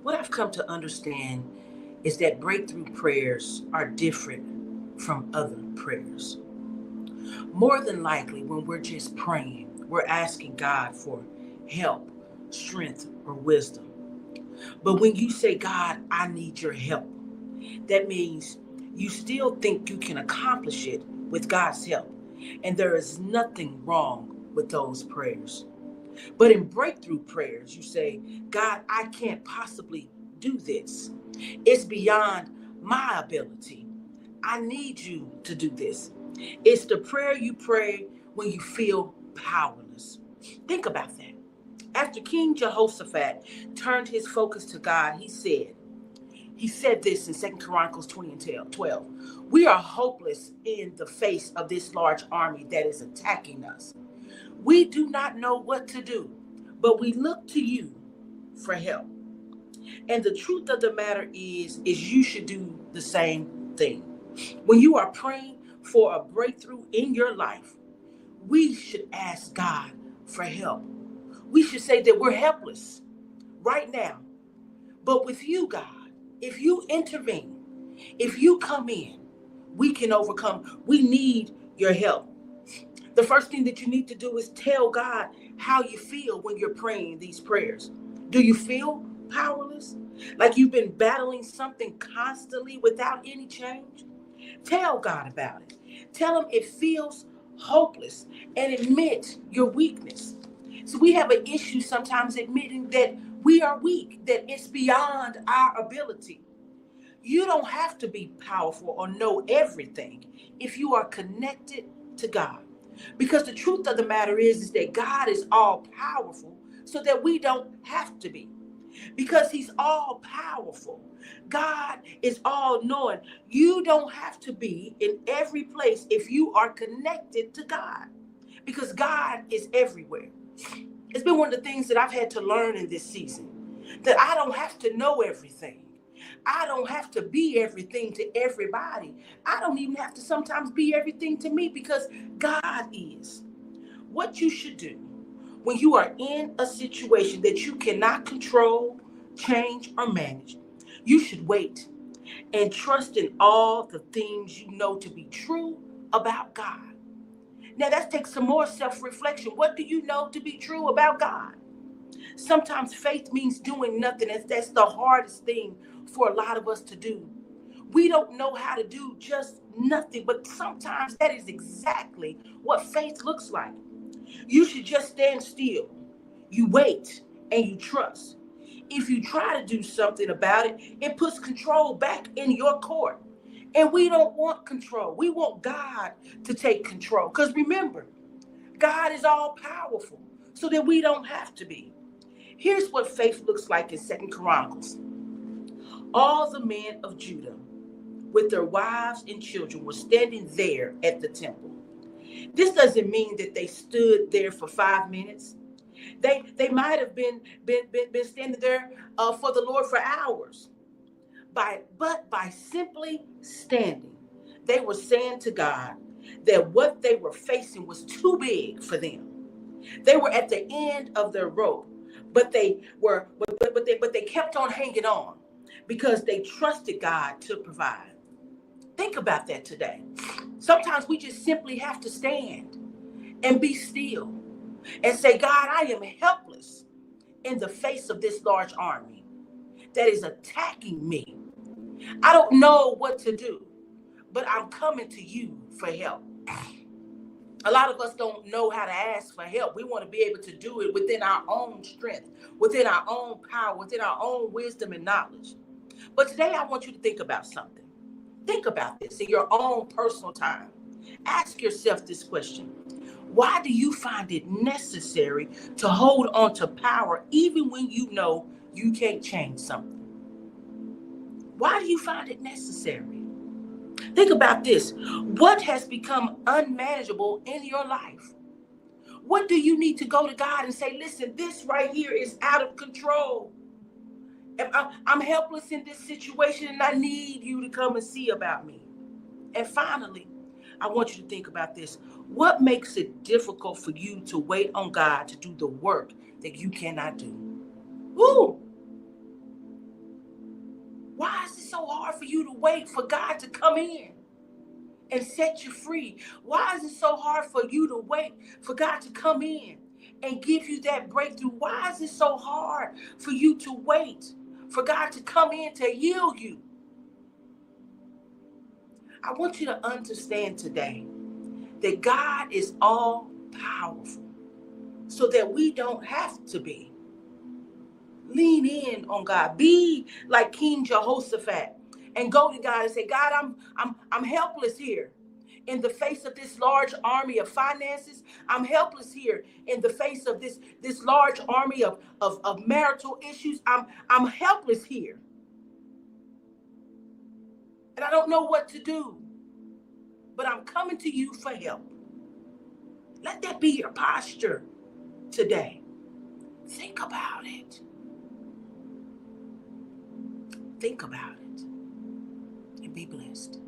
What I've come to understand is that breakthrough prayers are different from other prayers. More than likely, when we're just praying, we're asking God for help, strength, or wisdom. But when you say, God, I need your help, that means you still think you can accomplish it with God's help. And there is nothing wrong with those prayers. But in breakthrough prayers, you say, God, I can't possibly do this. It's beyond my ability. I need you to do this. It's the prayer you pray when you feel powerless. Think about that. After King Jehoshaphat turned his focus to God, he said this in 2 Chronicles 20 and 12. We are hopeless in the face of this large army that is attacking us. We do not know what to do, but we look to you for help. And the truth of the matter is you should do the same thing. When you are praying for a breakthrough in your life, we should ask God for help. We should say that we're helpless right now. But with you, God, if you intervene, if you come in, we can overcome. We need your help. The first thing that you need to do is tell God how you feel when you're praying these prayers. Do you feel powerless? Like you've been battling something constantly without any change? Tell God about it. Tell him it feels hopeless and admit your weakness. So we have an issue sometimes admitting that we are weak, that it's beyond our ability. You don't have to be powerful or know everything if you are connected to God. Because the truth of the matter is that God is all powerful so that we don't have to be. Because he's all powerful. God is all knowing. You don't have to be in every place if you are connected to God. Because God is everywhere. It's been one of the things that I've had to learn in this season. That I don't have to know everything. I don't have to be everything to everybody. I don't even have to sometimes be everything to me because God is. What you should do when you are in a situation that you cannot control, change, or manage, you should wait and trust in all the things you know to be true about God. Now that takes some more self-reflection. What do you know to be true about God? Sometimes faith means doing nothing. And that's the hardest thing for a lot of us to do. We don't know how to do just nothing, but sometimes that is exactly what faith looks like. You should just stand still. You wait and you trust. If you try to do something about it, it puts control back in your court. And we don't want control. We want God to take control. Because remember, God is all powerful so that we don't have to be. Here's what faith looks like in 2 Chronicles. All the men of Judah, with their wives and children, were standing there at the temple. This doesn't mean that they stood there for 5 minutes. They might have been standing there for the Lord for hours. But by simply standing, they were saying to God that what they were facing was too big for them. They were at the end of their rope, but they kept on hanging on because they trusted God to provide. Think about that today. Sometimes we just simply have to stand and be still and say, God, I am helpless in the face of this large army that is attacking me. I don't know what to do, but I'm coming to you for help. A lot of us don't know how to ask for help. We want to be able to do it within our own strength, within our own power, within our own wisdom and knowledge. But today I want you to think about something. Think about this in your own personal time. Ask yourself this question. Why do you find it necessary to hold on to power even when you know you can't change something? Why do you find it necessary? Think about this. What has become unmanageable in your life? What do you need to go to God and say, listen, this right here is out of control. I'm helpless in this situation and I need you to come and see about me. And finally, I want you to think about this. What makes it difficult for you to wait on God to do the work that you cannot do? Woo! wait for God to come in and set you free? Why is it so hard for you to wait for God to come in and give you that breakthrough? Why is it so hard for you to wait for God to come in to heal you? I want you to understand today that God is all powerful so that we don't have to be. Lean in on God. Be like King Jehoshaphat and go to God and say, God, I'm helpless here in the face of this large army of finances. I'm helpless here in the face of this large army of marital issues. I'm helpless here. And I don't know what to do, but I'm coming to you for help. Let that be your posture today. Think about it. Think about it and be blessed.